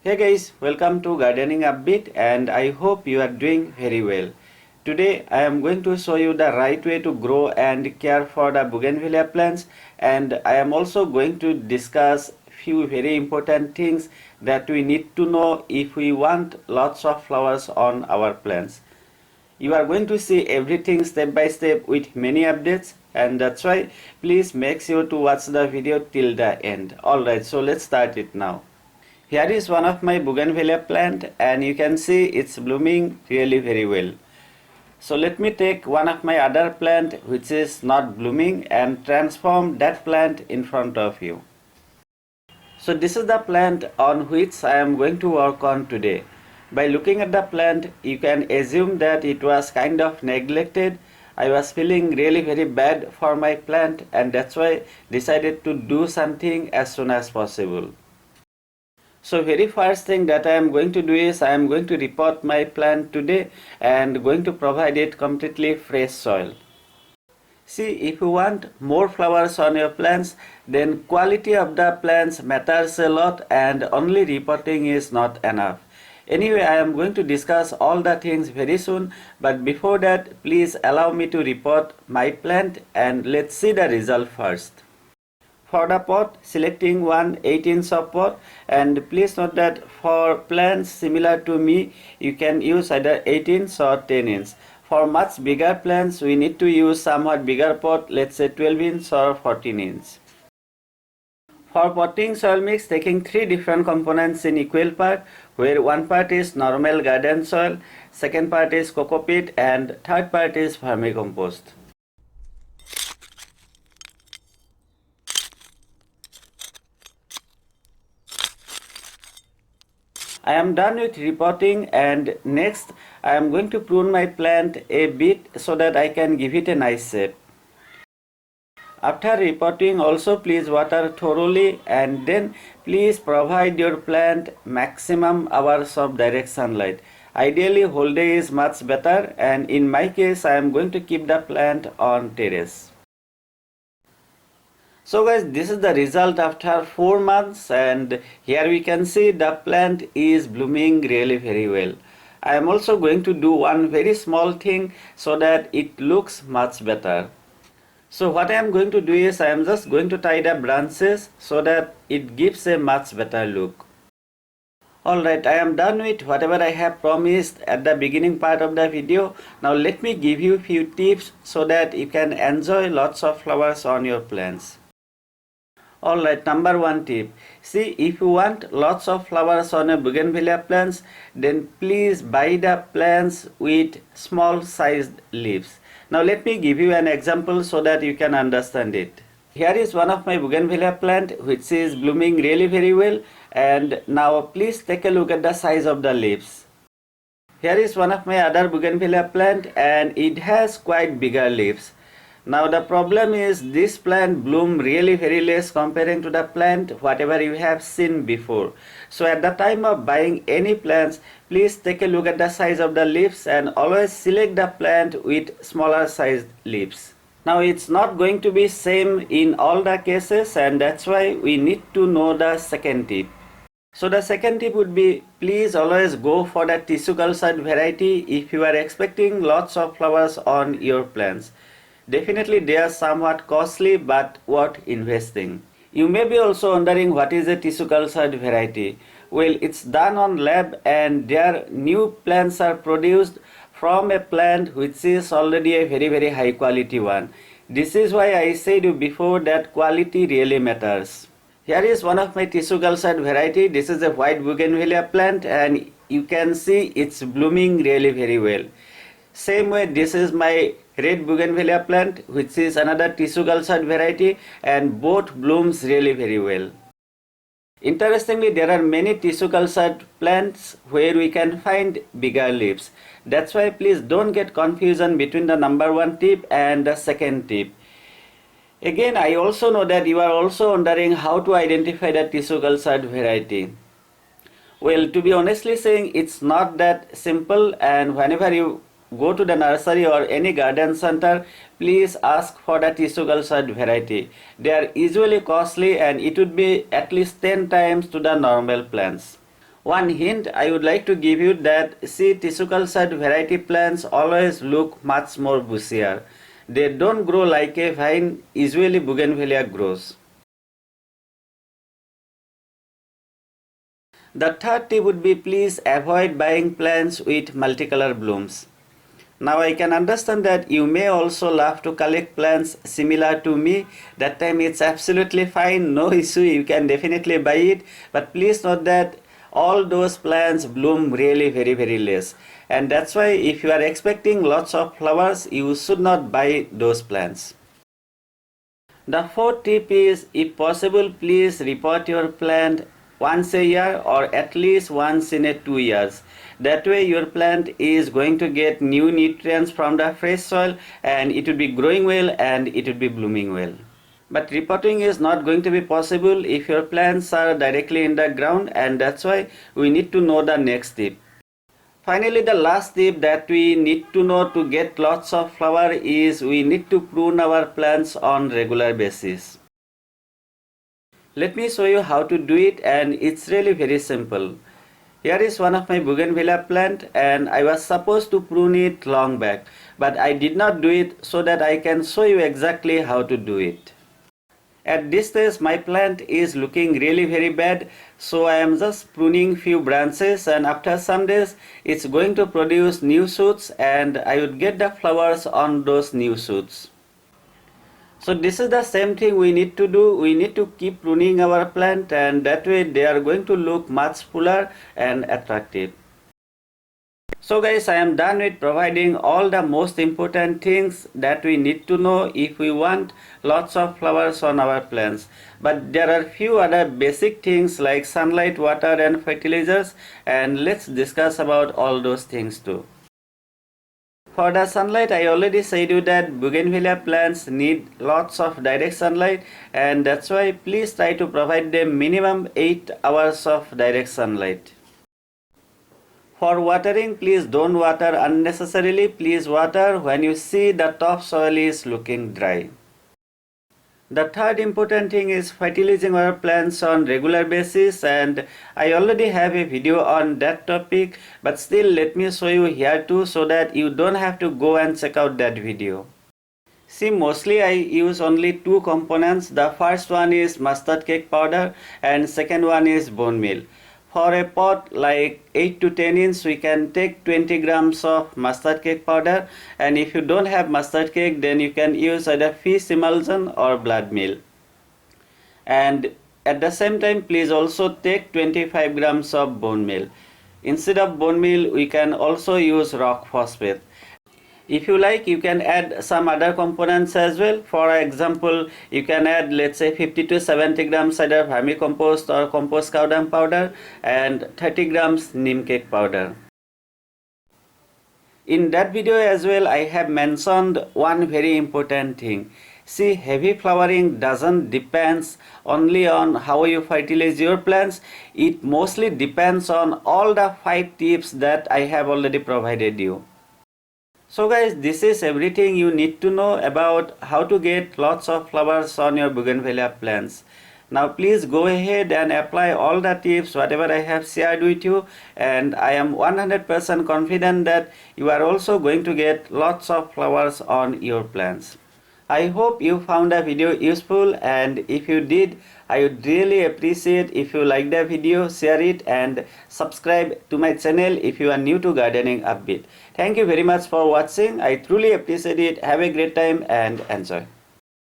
Hey guys, welcome to Gardening Upbeat and I hope you are doing very well. Today I am going to show you the right way to grow and care for the bougainvillea plants, and I am also going to discuss few very important things that we need to know if we want lots of flowers on our plants. You are going to see everything step by step with many updates, and that's why please make sure to watch the video till the end. Alright, so let's start it now. Here is one of my bougainvillea plant and you can see it's blooming really very well. So let me take one of my other plant which is not blooming and transform that plant in front of you. So this is the plant on which I am going to work on today. By looking at the plant, you can assume that it was kind of neglected. I was feeling really very bad for my plant and that's why I decided to do something as soon as possible. So very first thing that I am going to do is I am going to repot my plant today and going to provide it completely fresh soil. See, if you want more flowers on your plants, then quality of the plants matters a lot and only repotting is not enough. Anyway, I am going to discuss all the things very soon, but before that, please allow me to repot my plant and let's see the result first. For the pot, selecting one 8-inch of pot, and please note that for plants similar to me, you can use either 8-inch or 10-inch. For much bigger plants, we need to use somewhat bigger pot, let's say 12-inch or 14-inch. For potting soil mix, taking 3 different components in equal part, where one part is normal garden soil, second part is coco peat, and third part is vermicompost. I am done with repotting and next I am going to prune my plant a bit so that I can give it a nice shape. After repotting, also please water thoroughly and then please provide your plant maximum hours of direct sunlight. Ideally whole day is much better and in my case I am going to keep the plant on terrace. So guys, this is the result after 4 months and here we can see the plant is blooming really very well. I am also going to do one very small thing so that it looks much better. So what I am going to do is I am just going to tie the branches so that it gives a much better look. Alright, I am done with whatever I have promised at the beginning part of the video. Now let me give you few tips so that you can enjoy lots of flowers on your plants. Alright, number 1 tip. See, if you want lots of flowers on a bougainvillea plants, then please buy the plants with small sized leaves. Now let me give you an example so that you can understand it. Here is one of my bougainvillea plant which is blooming really very well, and now please take a look at the size of the leaves. Here is one of my other bougainvillea plant and it has quite bigger leaves. Now the problem is this plant bloom really very less comparing to the plant whatever you have seen before. So at the time of buying any plants, please take a look at the size of the leaves and always select the plant with smaller sized leaves. Now it's not going to be same in all the cases and that's why we need to know the second tip. So the second tip would be, please always go for the tissue cultured variety if you are expecting lots of flowers on your plants. Definitely they are somewhat costly but worth investing. You may be also wondering what is a tissue cultured variety. Well, it's done on lab and their new plants are produced from a plant which is already a very high quality one. This is why I said you before that quality really matters. Here is one of my tissue cultured variety. This is a white bougainvillea plant and you can see it's blooming really very well. Same way, this is my red bougainvillea plant which is another tissue cultured variety and both blooms really very well. Interestingly, there are many tissue cultured plants where we can find bigger leaves. That's why please don't get confusion between the number 1 tip and the second tip. Again, I also know that you are also wondering how to identify the tissue cultured variety. Well, to be honestly saying, it's not that simple, and whenever you go to the nursery or any garden center, please ask for the tissue cultured variety. They are usually costly and it would be at least 10 times to the normal plants. One hint I would like to give you that see tissue cultured variety plants always look much more bushier. They don't grow like a vine, usually bougainvillea grows. The third tip would be please avoid buying plants with multicolor blooms. Now I can understand that you may also love to collect plants similar to me. That time it's absolutely fine, no issue, you can definitely buy it. But please note that all those plants bloom really very less. And that's why if you are expecting lots of flowers, you should not buy those plants. The fourth tip is, if possible, please repot your plant once a year or at least once in 2 years. That way your plant is going to get new nutrients from the fresh soil and it will be growing well and it will be blooming well. But repotting is not going to be possible if your plants are directly in the ground, and that's why we need to know the next tip. Finally, the last tip that we need to know to get lots of flower is we need to prune our plants on regular basis. Let me show you how to do it, and it's really very simple. Here is one of my bougainvillea plant and I was supposed to prune it long back, but I did not do it so that I can show you exactly how to do it. At this stage my plant is looking really very bad, so I am just pruning few branches, and after some days it's going to produce new shoots and I would get the flowers on those new shoots. So this is the same thing we need to do. We need to keep pruning our plant, and that way they are going to look much fuller and attractive. So guys, I am done with providing all the most important things that we need to know if we want lots of flowers on our plants. But there are few other basic things like sunlight, water and fertilizers, and let's discuss about all those things too. For the sunlight, I already said you that bougainvillea plants need lots of direct sunlight, and that's why please try to provide them minimum 8 hours of direct sunlight. For watering, please don't water unnecessarily. Please water when you see the topsoil is looking dry. The third important thing is fertilizing our plants on regular basis, and I already have a video on that topic, but still let me show you here too so that you don't have to go and check out that video. See, mostly I use only two components. The first one is mustard cake powder and second one is bone meal. For a pot like 8 to 10 inch, we can take 20 grams of mustard cake powder, and if you don't have mustard cake, then you can use either fish emulsion or blood meal. And at the same time, please also take 25 grams of bone meal. Instead of bone meal, we can also use rock phosphate. If you like, you can add some other components as well. For example, you can add, let's say, 50 to 70 grams either vermicompost or compost cow dung powder and 30 grams neem cake powder. In that video as well, I have mentioned one very important thing. See, heavy flowering doesn't depend only on how you fertilize your plants. It mostly depends on all the 5 tips that I have already provided you. So guys, this is everything you need to know about how to get lots of flowers on your bougainvillea plants. Now please go ahead and apply all the tips whatever I have shared with you, and I am 100% confident that you are also going to get lots of flowers on your plants. I hope you found the video useful, and if you did, I would really appreciate if you like the video, share it and subscribe to my channel if you are new to Gardening Upbeat. Thank you very much for watching. I truly appreciate it. Have a great time and enjoy.